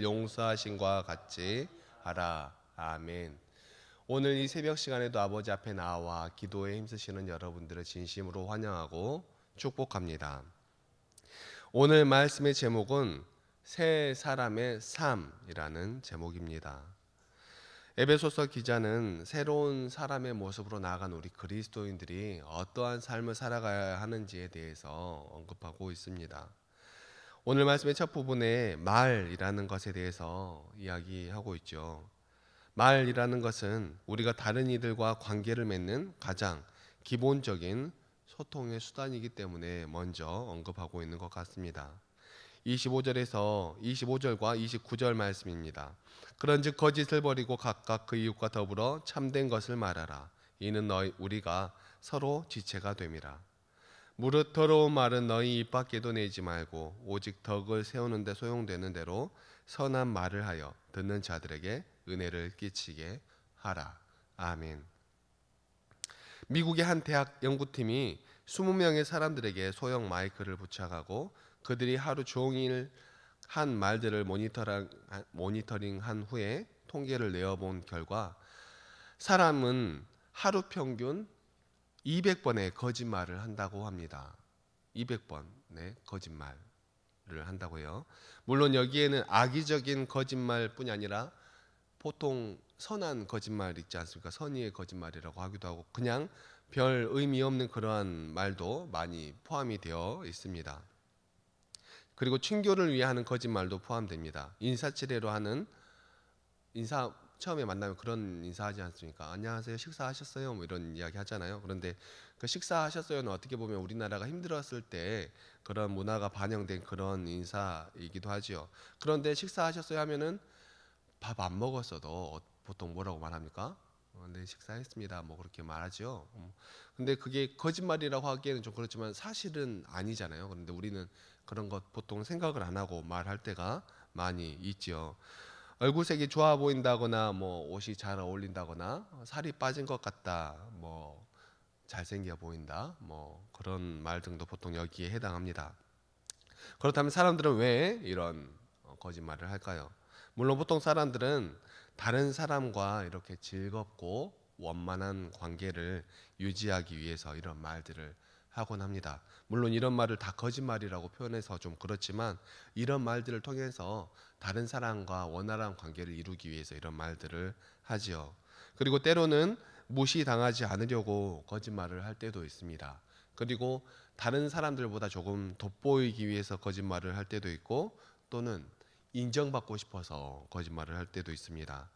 용서하신과 같이 하라. 아멘. 오늘 이 새벽 시간에도 아버지 앞에 나와 기도에 힘쓰시는 여러분들을 진심으로 환영하고 축복합니다. 오늘 말씀의 제목은 새 사람의 삶이라는 제목입니다. 에베소서 기자는 새로운 사람의 모습으로 나아간 우리 그리스도인들이 어떠한 삶을 살아가야 하는지에 대해서 언급하고 있습니다. 오늘 말씀의 첫 부분에 말이라는 것에 대해서 이야기하고 있죠. 말이라는 것은 우리가 다른 이들과 관계를 맺는 가장 기본적인 소통의 수단이기 때문에 먼저 언급하고 있는 것 같습니다. 25절과 29절 말씀입니다. 그런즉 거짓을 버리고 각각 그 이웃과 더불어 참된 것을 말하라. 이는 우리가 서로 지체가 됨이라. 무릇 더러운 말은 너희 입 밖에도 내지 말고 오직 덕을 세우는 데 소용되는 대로 선한 말을 하여 듣는 자들에게 은혜를 끼치게 하라. 아멘. 미국의 한 대학 연구팀이 20명의 사람들에게 소형 마이크를 부착하고 그들이 하루 종일 한 말들을 모니터링한 후에 통계를 내어본 결과 사람은 하루 평균 200번의 거짓말을 한다고 합니다. 200번의 거짓말을 한다고요. 물론 여기에는 악의적인 거짓말뿐이 아니라 보통 선한 거짓말 있지 않습니까? 선의의 거짓말이라고 하기도 하고 그냥 별 의미 없는 그러한 말도 많이 포함이 되어 있습니다. 그리고 친교를 위해 하는 거짓말도 포함됩니다. 인사치레로 하는 처음에 만나면 그런 인사하지 않습니까? 안녕하세요, 식사하셨어요? 뭐 이런 이야기 하잖아요. 그런데 그 식사하셨어요는 어떻게 보면 우리나라가 힘들었을 때 그런 문화가 반영된 그런 인사이기도 하지요. 그런데 식사하셨어요 하면은 밥 안 먹었어도 보통 뭐라고 말합니까? 네, 식사했습니다. 뭐 그렇게 말하죠. 근데 그게 거짓말이라고 하기에는 좀 그렇지만 사실은 아니잖아요. 그런데 우리는 그런 것 보통 생각을 안 하고 말할 때가 많이 있죠. 얼굴색이 좋아 보인다거나 뭐 옷이 잘 어울린다거나 살이 빠진 것 같다, 뭐 잘생겨 보인다, 뭐 그런 말 등도 보통 여기에 해당합니다. 그렇다면 사람들은 왜 이런 거짓말을 할까요? 물론 보통 사람들은 다른 사람과 이렇게 즐겁고 원만한 관계를 유지하기 위해서 이런 말들을 하곤 합니다. 물론 이런 말을 다 거짓말이라고 표현해서 좀 그렇지만 이런 말들을 통해서 다른 사람과 원활한 관계를 이루기 위해서 이런 말들을 하지요. 그리고 때로는 무시당하지 않으려고 거짓말을 할 때도 있습니다. 그리고 다른 사람들보다 조금 돋보이기 위해서 거짓말을 할 때도 있고 또는 인정받고 싶어서 거짓말을 할 때도 있습니다.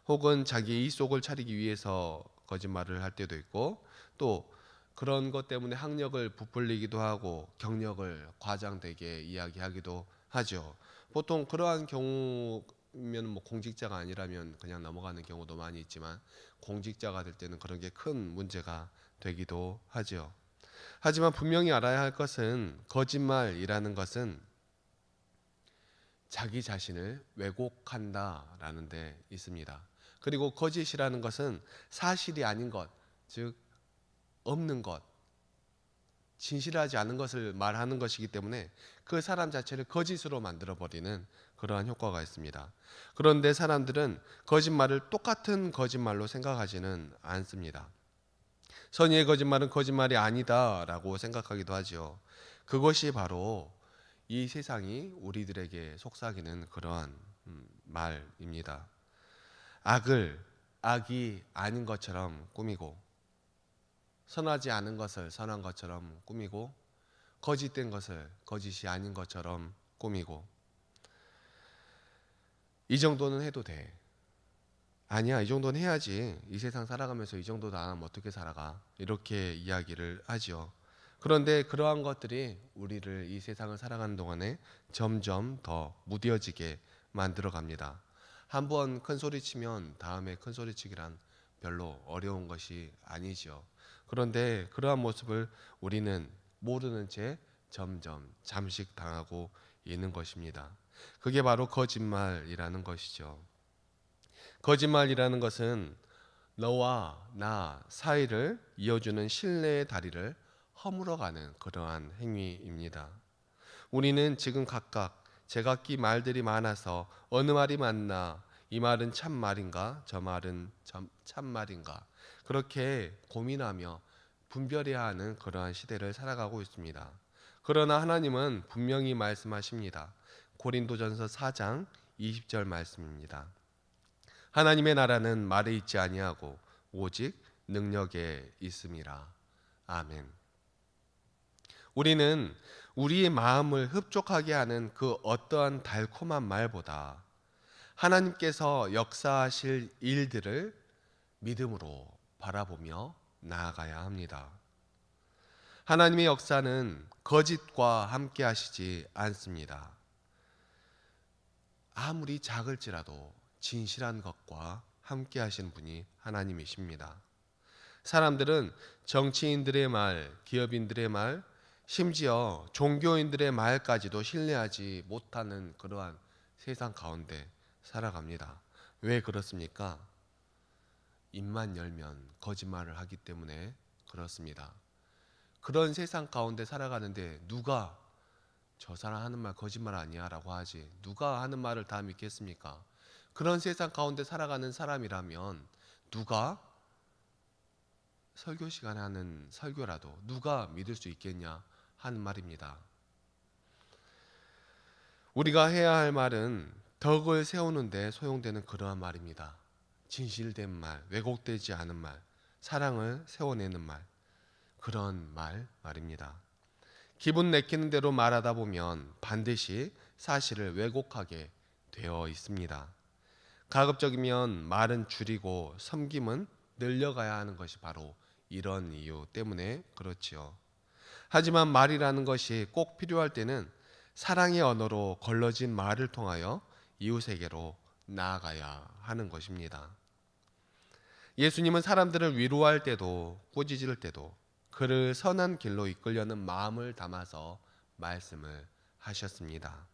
혹은 자기의 이속을 차리기 위해서 거짓말을 할 때도 있고 또 그런 것 때문에 학력을 부풀리기도 하고 경력을 과장되게 이야기하기도 하죠. 보통 그러한 경우면 뭐 공직자가 아니라면 그냥 넘어가는 경우도 많이 있지만 공직자가 될 때는 그런 게 큰 문제가 되기도 하죠. 하지만 분명히 알아야 할 것은 거짓말이라는 것은 자기 자신을 왜곡한다라는 데 있습니다. 그리고 거짓이라는 것은 사실이 아닌 것, 즉 없는 것, 진실하지 않은 것을 말하는 것이기 때문에 그 사람 자체를 거짓으로 만들어버리는 그러한 효과가 있습니다. 그런데 사람들은 거짓말을 똑같은 거짓말로 생각하지는 않습니다. 선의의 거짓말은 거짓말이 아니다라고 생각하기도 하죠. 그것이 바로 이 세상이 우리들에게 속삭이는 그러한 말입니다. 악을 악이 아닌 것처럼 꾸미고 선하지 않은 것을 선한 것처럼 꾸미고 거짓된 것을 거짓이 아닌 것처럼 꾸미고 이 정도는 해도 돼. 아니야, 이 정도는 해야지. 이 세상 살아가면서 이 정도도 안 하면 어떻게 살아가? 이렇게 이야기를 하죠. 그런데 그러한 것들이 우리를 이 세상을 살아가는 동안에 점점 더 무뎌지게 만들어 갑니다. 한번 큰 소리 치면 다음에 큰 소리 치기란 별로 어려운 것이 아니죠. 그런데 그러한 모습을 우리는 모르는 채 점점 잠식당하고 있는 것입니다. 그게 바로 거짓말이라는 것이죠. 거짓말이라는 것은 너와 나 사이를 이어주는 신뢰의 다리를 허물어가는 그러한 행위입니다. 우리는 지금 각각 제각기 말들이 많아서 어느 말이 맞나, 이 말은 참 말인가, 저 말은 참 말인가, 그렇게 고민하며 분별해야 하는 그러한 시대를 살아가고 있습니다. 그러나 하나님은 분명히 말씀하십니다. 고린도전서 4장 20절 말씀입니다. 하나님의 나라는 말에 있지 아니하고 오직 능력에 있음이라. 아멘. 우리는 우리의 마음을 흡족하게 하는 그 어떠한 달콤한 말보다 하나님께서 역사하실 일들을 믿음으로 바라보며 나아가야 합니다. 하나님의 역사는 거짓과 함께 하시지 않습니다. 아무리 작을지라도 진실한 것과 함께 하시는 분이 하나님이십니다. 사람들은 정치인들의 말, 기업인들의 말, 심지어 종교인들의 말까지도 신뢰하지 못하는 그러한 세상 가운데 살아갑니다. 왜 그렇습니까? 입만 열면 거짓말을 하기 때문에 그렇습니다. 그런 세상 가운데 살아가는데 누가 저 사람 하는 말 거짓말 아니야 라고 하지, 누가 하는 말을 다 믿겠습니까? 그런 세상 가운데 살아가는 사람이라면 누가 설교 시간에 하는 설교라도 누가 믿을 수 있겠냐 하는 말입니다. 우리가 해야 할 말은 덕을 세우는데 소용되는 그러한 말입니다. 진실된 말, 왜곡되지 않은 말, 사랑을 세워내는 말, 그런 말입니다. 기분 내키는 대로 말하다 보면 반드시 사실을 왜곡하게 되어 있습니다. 가급적이면 말은 줄이고 섬김은 늘려가야 하는 것이 바로 이런 이유 때문에 그렇지요. 하지만 말이라는 것이 꼭 필요할 때는 사랑의 언어로 걸러진 말을 통하여 이웃에게로 나아가야 하는 것입니다. 예수님은 사람들을 위로할 때도 꾸짖을 때도 그를 선한 길로 이끌려는 마음을 담아서 말씀을 하셨습니다.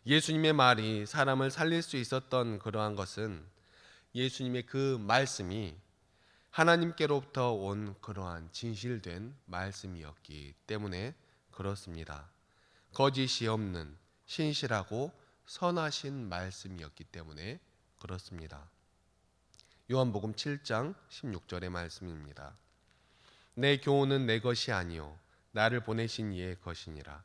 예수님의 말이 사람을 살릴 수 있었던 그러한 것은 예수님의 그 말씀이 하나님께로부터 온 그러한 진실된 말씀이었기 때문에 그렇습니다. 거짓이 없는 신실하고 선하신 말씀이었기 때문에 그렇습니다. 요한복음 7장 16절의 말씀입니다. 내 교훈은 내 것이 아니요 나를 보내신 이의 것이니라.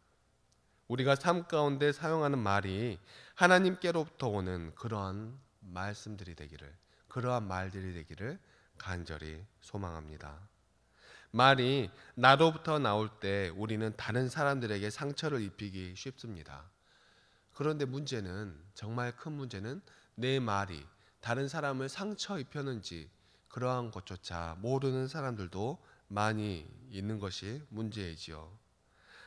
우리가 삶 가운데 사용하는 말이 하나님께로부터 오는 그러한 말씀들이 되기를, 그러한 말들이 되기를 간절히 소망합니다. 말이 나로부터 나올 때 우리는 다른 사람들에게 상처를 입히기 쉽습니다. 그런데 문제는, 정말 큰 문제는 내 말이 다른 사람을 상처 입혔는지 그러한 것조차 모르는 사람들도 많이 있는 것이 문제이지요.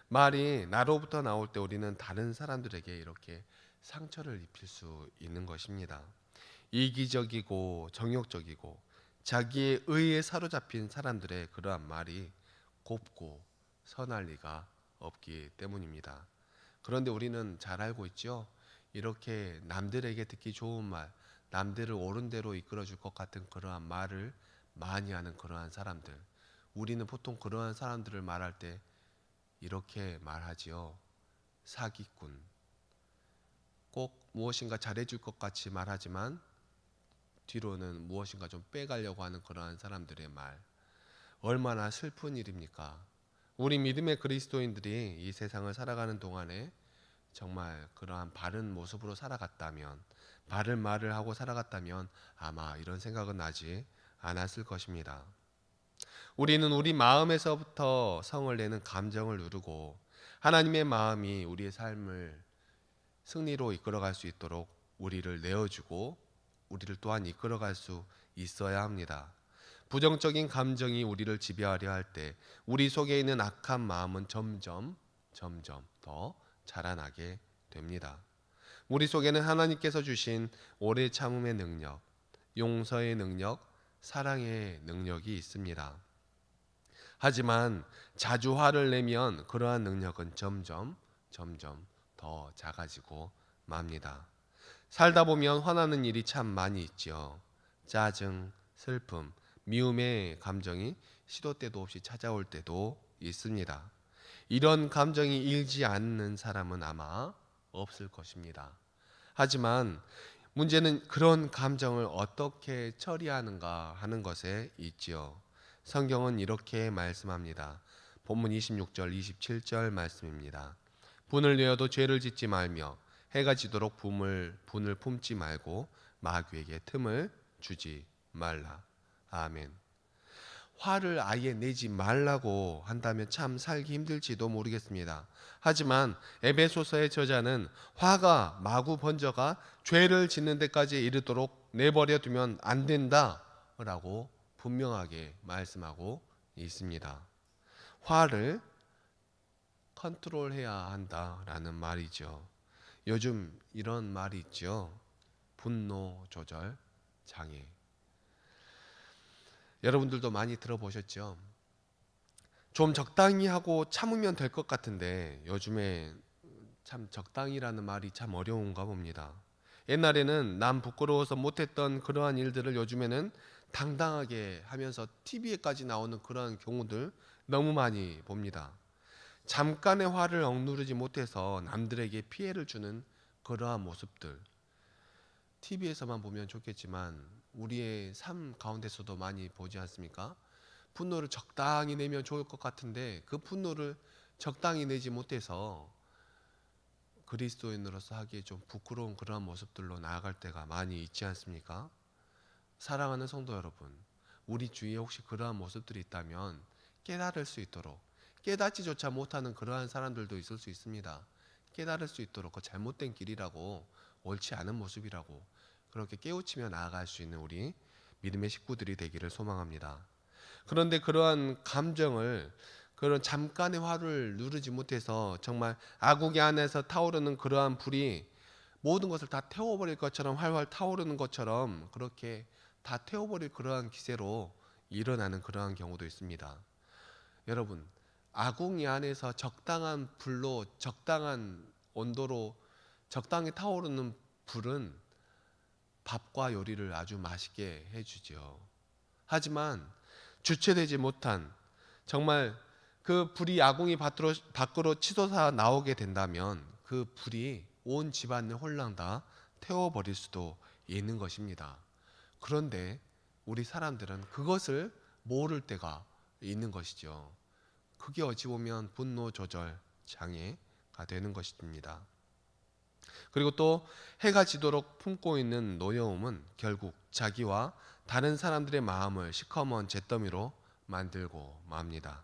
말이 나로부터 나올 때 우리는 다른 사람들에게 이렇게 상처를 입힐 수 있는 것입니다. 이기적이고 정욕적이고 자기의 의에 사로잡힌 사람들의 그러한 말이 곱고 선할 리가 없기 때문입니다. 그런데 우리는 잘 알고 있죠. 이렇게 남들에게 듣기 좋은 말, 남들을 옳은 대로 이끌어줄 것 같은 그러한 말을 많이 하는 그러한 사람들, 우리는 보통 그러한 사람들을 말할 때 이렇게 말하지요. 사기꾼. 꼭 무엇인가 잘해줄 것 같이 말하지만 뒤로는 무엇인가 좀 빼가려고 하는 그러한 사람들의 말. 얼마나 슬픈 일입니까? 우리 믿음의 그리스도인들이 이 세상을 살아가는 동안에 정말 그러한 바른 모습으로 살아갔다면, 바른 말을 하고 살아갔다면 아마 이런 생각은 나지 않았을 것입니다. 우리는 우리 마음에서부터 성을 내는 감정을 누르고 하나님의 마음이 우리의 삶을 승리로 이끌어갈 수 있도록 우리를 내어주고 우리를 또한 이끌어갈 수 있어야 합니다. 부정적인 감정이 우리를 지배하려 할 때 우리 속에 있는 악한 마음은 점점 더 자라나게 됩니다. 우리 속에는 하나님께서 주신 오래 참음의 능력, 용서의 능력, 사랑의 능력이 있습니다. 하지만 자주 화를 내면 그러한 능력은 점점 더 작아지고 맙니다. 살다 보면 화나는 일이 참 많이 있지요. 짜증, 슬픔, 미움의 감정이 시도 때도 없이 찾아올 때도 있습니다. 이런 감정이 일지 않는 사람은 아마 없을 것입니다. 하지만 문제는 그런 감정을 어떻게 처리하는가 하는 것에 있지요. 성경은 이렇게 말씀합니다. 본문 26절 27절 말씀입니다. 분을 내어도 죄를 짓지 말며 해가 지도록 분을 품지 말고 마귀에게 틈을 주지 말라. 아멘. 화를 아예 내지 말라고 한다면 참 살기 힘들지도 모르겠습니다. 하지만 에베소서의 저자는 화가 마구 번져가 죄를 짓는 데까지 이르도록 내버려 두면 안 된다라고 분명하게 말씀하고 있습니다. 화를 컨트롤해야 한다라는 말이죠. 요즘 이런 말이 있죠. 분노 조절 장애. 여러분들도 많이 들어보셨죠? 좀 적당히 하고 참으면 될 것 같은데 요즘에 참 적당히라는 말이 참 어려운가 봅니다. 옛날에는 남 부끄러워서 못했던 그러한 일들을 요즘에는 당당하게 하면서 TV에까지 나오는 그러한 경우들 너무 많이 봅니다. 잠깐의 화를 억누르지 못해서 남들에게 피해를 주는 그러한 모습들 TV에서만 보면 좋겠지만 우리의 삶 가운데서도 많이 보지 않습니까? 분노를 적당히 내면 좋을 것 같은데 그 분노를 적당히 내지 못해서 그리스도인으로서 하기에 좀 부끄러운 그런 모습들로 나아갈 때가 많이 있지 않습니까? 사랑하는 성도 여러분, 우리 주위에 혹시 그러한 모습들이 있다면 깨달을 수 있도록, 깨닫지조차 못하는 그러한 사람들도 있을 수 있습니다. 깨달을 수 있도록 그 잘못된 길이라고, 옳지 않은 모습이라고 그렇게 깨우치며 나아갈 수 있는 우리 믿음의 식구들이 되기를 소망합니다. 그런데 그러한 감정을, 그런 잠깐의 화를 누르지 못해서 정말 아구기 안에서 타오르는 그러한 불이 모든 것을 다 태워버릴 것처럼, 활활 타오르는 것처럼 그렇게 다 태워버릴 그러한 기세로 일어나는 그러한 경우도 있습니다. 여러분, 아궁이 안에서 적당한 불로, 적당한 온도로 적당히 타오르는 불은 밥과 요리를 아주 맛있게 해주죠. 하지만 주체되지 못한, 정말 그 불이 아궁이 밖으로 치솟아 나오게 된다면 그 불이 온 집안을 홀랑 다 태워버릴 수도 있는 것입니다. 그런데 우리 사람들은 그것을 모를 때가 있는 것이죠. 그게 어찌 보면 분노 조절 장애가 되는 것입니다. 그리고 또 해가 지도록 품고 있는 노여움은 결국 자기와 다른 사람들의 마음을 시커먼 잿더미로 만들고 맙니다.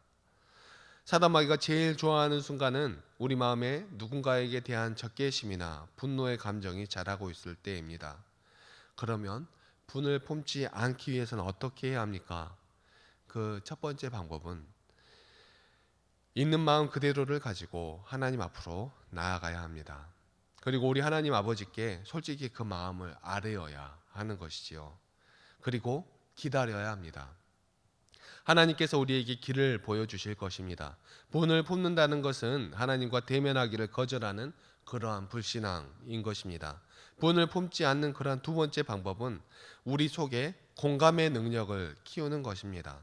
사단마귀가 제일 좋아하는 순간은 우리 마음에 누군가에게 대한 적개심이나 분노의 감정이 자라고 있을 때입니다. 그러면 분을 품지 않기 위해서는 어떻게 해야 합니까? 그 첫 번째 방법은 있는 마음 그대로를 가지고 하나님 앞으로 나아가야 합니다. 그리고 우리 하나님 아버지께 솔직히 그 마음을 아뢰어야 하는 것이지요. 그리고 기다려야 합니다. 하나님께서 우리에게 길을 보여주실 것입니다. 본을 품는다는 것은 하나님과 대면하기를 거절하는 그러한 불신앙인 것입니다. 본을 품지 않는 그러한 두 번째 방법은 우리 속에 공감의 능력을 키우는 것입니다.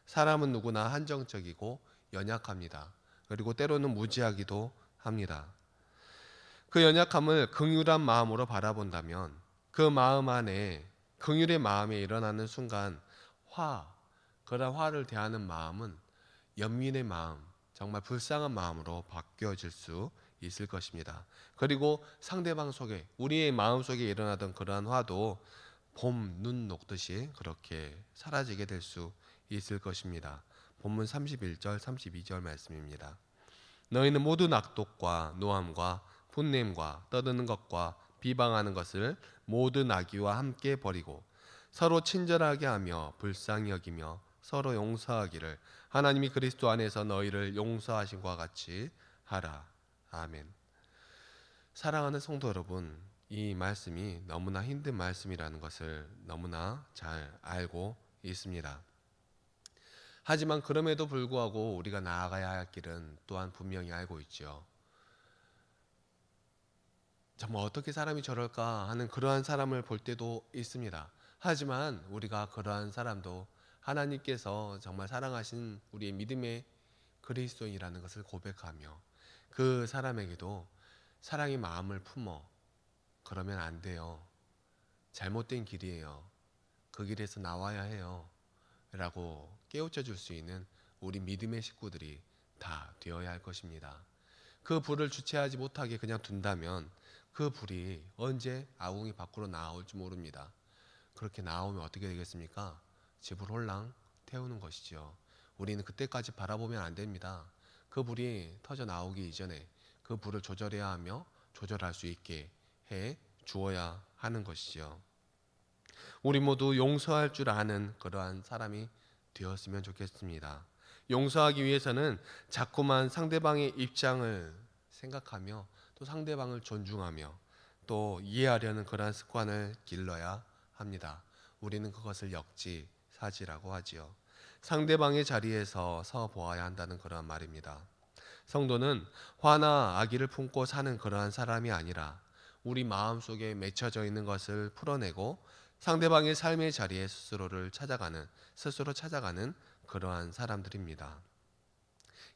사람은 누구나 한정적이고 연약합니다. 그리고 때로는 무지하기도 합니다. 그 연약함을 긍휼한 마음으로 바라본다면 그 마음 안에, 긍휼의 마음에 일어나는 순간 그런 화를 대하는 마음은 연민의 마음, 정말 불쌍한 마음으로 바뀌어질 수 있을 것입니다. 그리고 상대방 속에, 우리의 마음 속에 일어나던 그러한 화도 봄, 눈 녹듯이 그렇게 사라지게 될 수 있을 것입니다. 본문 31절, 32절 말씀입니다. 너희는 모든 악독과 노함과 분냄과 떠드는 것과 비방하는 것을 모든 악의와 함께 버리고 서로 친절하게 하며 불쌍히 여기며 서로 용서하기를 하나님이 그리스도 안에서 너희를 용서하신 것 같이 하라. 아멘. 사랑하는 성도 여러분, 이 말씀이 너무나 힘든 말씀이라는 것을 너무나 잘 알고 있습니다. 하지만 그럼에도 불구하고 우리가 나아가야 할 길은 또한 분명히 알고 있죠. 정말 어떻게 사람이 저럴까 하는 그러한 사람을 볼 때도 있습니다. 하지만 우리가 그러한 사람도 하나님께서 정말 사랑하신 우리의 믿음의 그리스도인이라는 것을 고백하며 그 사람에게도 사랑의 마음을 품어. 그러면 안 돼요. 잘못된 길이에요. 그 길에서 나와야 해요. 라고 깨우쳐 줄 수 있는 우리 믿음의 식구들이 다 되어야 할 것입니다. 그 불을 주체하지 못하게 그냥 둔다면 그 불이 언제 아궁이 밖으로 나올지 모릅니다. 그렇게 나오면 어떻게 되겠습니까? 집을 홀랑 태우는 것이죠. 우리는 그때까지 바라보면 안 됩니다. 그 불이 터져 나오기 이전에 그 불을 조절해야 하며 조절할 수 있게 해 주어야 하는 것이죠. 우리 모두 용서할 줄 아는 그러한 사람이 되었으면 좋겠습니다. 용서하기 위해서는 자꾸만 상대방의 입장을 생각하며 또 상대방을 존중하며 또 이해하려는 그러한 습관을 길러야 합니다. 우리는 그것을 역지사지라고 하지요. 상대방의 자리에서 서 보아야 한다는 그러한 말입니다. 성도는 화나 악의를 품고 사는 그러한 사람이 아니라 우리 마음속에 맺혀져 있는 것을 풀어내고 상대방의 삶의 자리에 스스로 찾아가는 그러한 사람들입니다.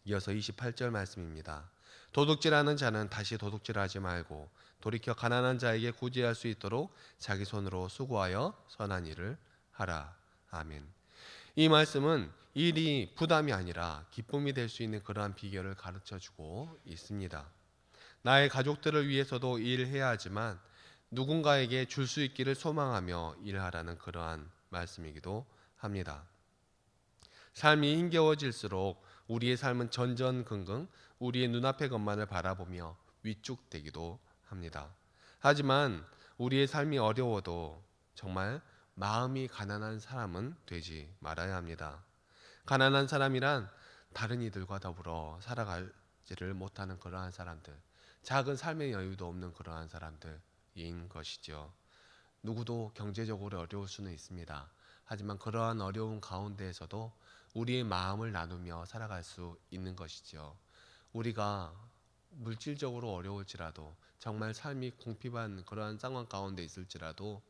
이어서 28절 말씀입니다. 도둑질하는 자는 다시 도둑질하지 말고 돌이켜 가난한 자에게 구제할 수 있도록 자기 손으로 수고하여 선한 일을 하라. 아멘. 이 말씀은 일이 부담이 아니라 기쁨이 될 수 있는 그러한 비결을 가르쳐 주고 있습니다. 나의 가족들을 위해서도 일해야 하지만 누군가에게 줄 수 있기를 소망하며 일하라는 그러한 말씀이기도 합니다. 삶이 힘겨워질수록 우리의 삶은 전전긍긍 우리의 눈앞의 것만을 바라보며 위축되기도 합니다. 하지만 우리의 삶이 어려워도 정말 마음이 가난한 사람은 되지 말아야 합니다. 가난한 사람이란 다른 이들과 더불어 살아가지를 못하는 그러한 사람들, 작은 삶의 여유도 없는 그러한 사람들인 것이죠. 누구도 경제적으로 어려울 수는 있습니다. 하지만 그러한 어려운 가운데에서도 우리의 마음을 나누며 살아갈 수 있는 것이죠. 우리가 물질적으로 어려울지라도 정말 삶이 궁핍한 그러한 상황 가운데 있을지라도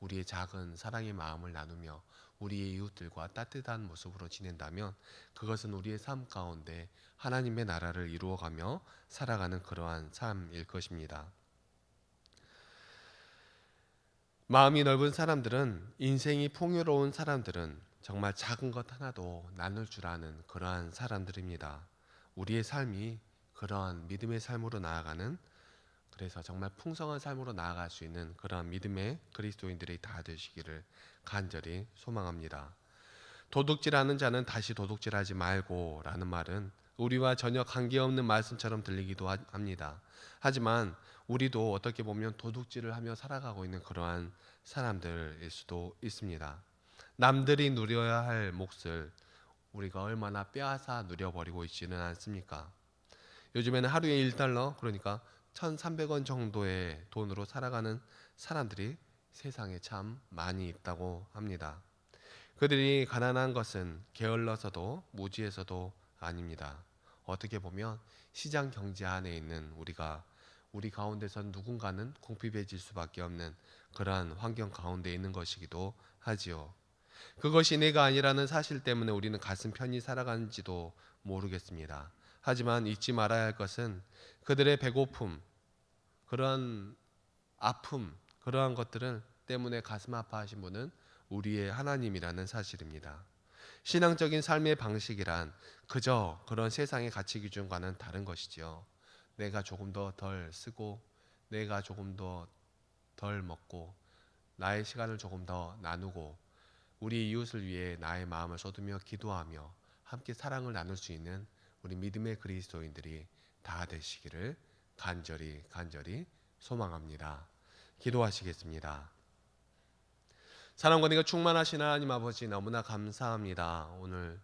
우리의 작은 사랑의 마음을 나누며 우리의 이웃들과 따뜻한 모습으로 지낸다면 그것은 우리의 삶 가운데 하나님의 나라를 이루어가며 살아가는 그러한 삶일 것입니다. 마음이 넓은 사람들은, 인생이 풍요로운 사람들은 정말 작은 것 하나도 나눌 줄 아는 그러한 사람들입니다. 우리의 삶이 그러한 믿음의 삶으로 나아가는, 그래서 정말 풍성한 삶으로 나아갈 수 있는 그러한 믿음의 그리스도인들이 다 되시기를 간절히 소망합니다. 도둑질하는 자는 다시 도둑질하지 말고 라는 말은 우리와 전혀 관계없는 말씀처럼 들리기도 합니다. 하지만 우리도 어떻게 보면 도둑질을 하며 살아가고 있는 그러한 사람들일 수도 있습니다. 남들이 누려야 할 몫을 우리가 얼마나 빼앗아 누려버리고 있지는 않습니까? 요즘에는 하루에 1달러, 그러니까 1,300원 정도의 돈으로 살아가는 사람들이 세상에 참 많이 있다고 합니다. 그들이 가난한 것은 게을러서도 무지해서도 아닙니다. 어떻게 보면 시장 경제 안에 있는 우리 가운데서 누군가는 궁핍해질 수밖에 없는 그러한 환경 가운데 있는 것이기도 하지요. 그것이 내가 아니라는 사실 때문에 우리는 가슴 편히 살아가는지도 모르겠습니다. 하지만 잊지 말아야 할 것은 그들의 배고픔, 그러한 아픔, 그러한 것들은 때문에 가슴 아파하신 분은 우리의 하나님이라는 사실입니다. 신앙적인 삶의 방식이란 그저 그런 세상의 가치 기준과는 다른 것이지요. 내가 조금 더 덜 쓰고, 내가 조금 더 덜 먹고, 나의 시간을 조금 더 나누고, 우리 이웃을 위해 나의 마음을 쏟으며 기도하며 함께 사랑을 나눌 수 있는 우리 믿음의 그리스도인들이 다 되시기를 간절히 소망합니다. 기도하시겠습니다. 사랑과 은혜가 충만하신 하나님 아버지, 너무나 감사합니다. 오늘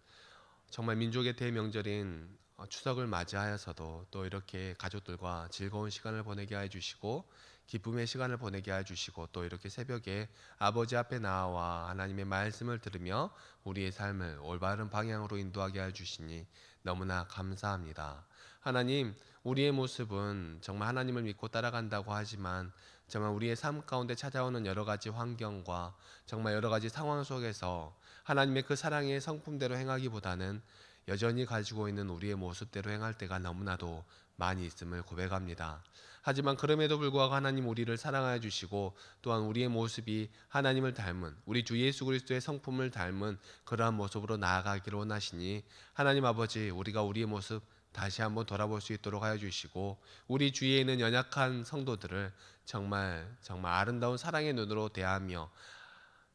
정말 민족의 대명절인 추석을 맞이하여서도 또 이렇게 가족들과 즐거운 시간을 보내게 해주시고 기쁨의 시간을 보내게 해주시고 또 이렇게 새벽에 아버지 앞에 나와 하나님의 말씀을 들으며 우리의 삶을 올바른 방향으로 인도하게 해주시니 너무나 감사합니다. 하나님, 우리의 모습은 정말 하나님을 믿고 따라간다고 하지만 정말 우리의 삶 가운데 찾아오는 여러 가지 환경과 정말 여러 가지 상황 속에서 하나님의 그 사랑의 성품대로 행하기보다는 여전히 가지고 있는 우리의 모습대로 행할 때가 너무나도 많이 있음을 고백합니다. 하지만 그럼에도 불구하고 하나님 우리를 사랑하여 주시고 또한 우리의 모습이 하나님을 닮은 우리 주 예수 그리스도의 성품을 닮은 그러한 모습으로 나아가기를 원하시니 하나님 아버지 우리가 우리의 모습 다시 한번 돌아볼 수 있도록 하여 주시고 우리 주위에 있는 연약한 성도들을 정말 아름다운 사랑의 눈으로 대하며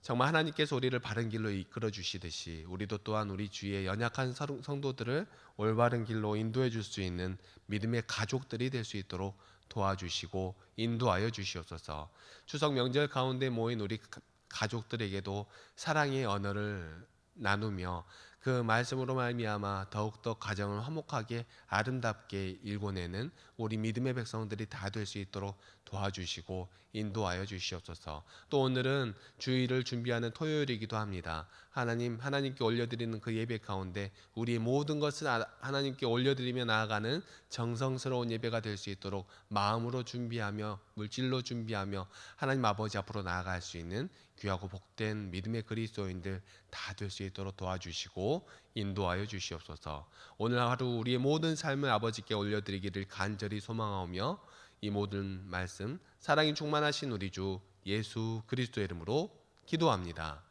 정말 하나님께서 우리를 바른 길로 이끌어 주시듯이 우리도 또한 우리 주위의 연약한 성도들을 올바른 길로 인도해 줄 수 있는 믿음의 가족들이 될 수 있도록 도와주시고 인도하여 주시옵소서. 추석 명절 가운데 모인 우리 가족들에게도 사랑의 언어를 나누며 그 말씀으로 말미암아 더욱더 가정을 화목하게 아름답게 일궈내는 우리 믿음의 백성들이 다 될 수 있도록 도와주시고 인도하여 주시옵소서. 또 오늘은 주일을 준비하는 토요일이기도 합니다. 하나님께 올려드리는 그 예배 가운데 우리의 모든 것을 하나님께 올려드리며 나아가는 정성스러운 예배가 될 수 있도록 마음으로 준비하며 물질로 준비하며 하나님 아버지 앞으로 나아갈 수 있는 귀하고 복된 믿음의 그리스도인들 다 될 수 있도록 도와주시고 인도하여 주시옵소서. 오늘 하루 우리의 모든 삶을 아버지께 올려드리기를 간절히 소망하오며 이 모든 말씀 사랑이 충만하신 우리 주 예수 그리스도의 이름으로 기도합니다.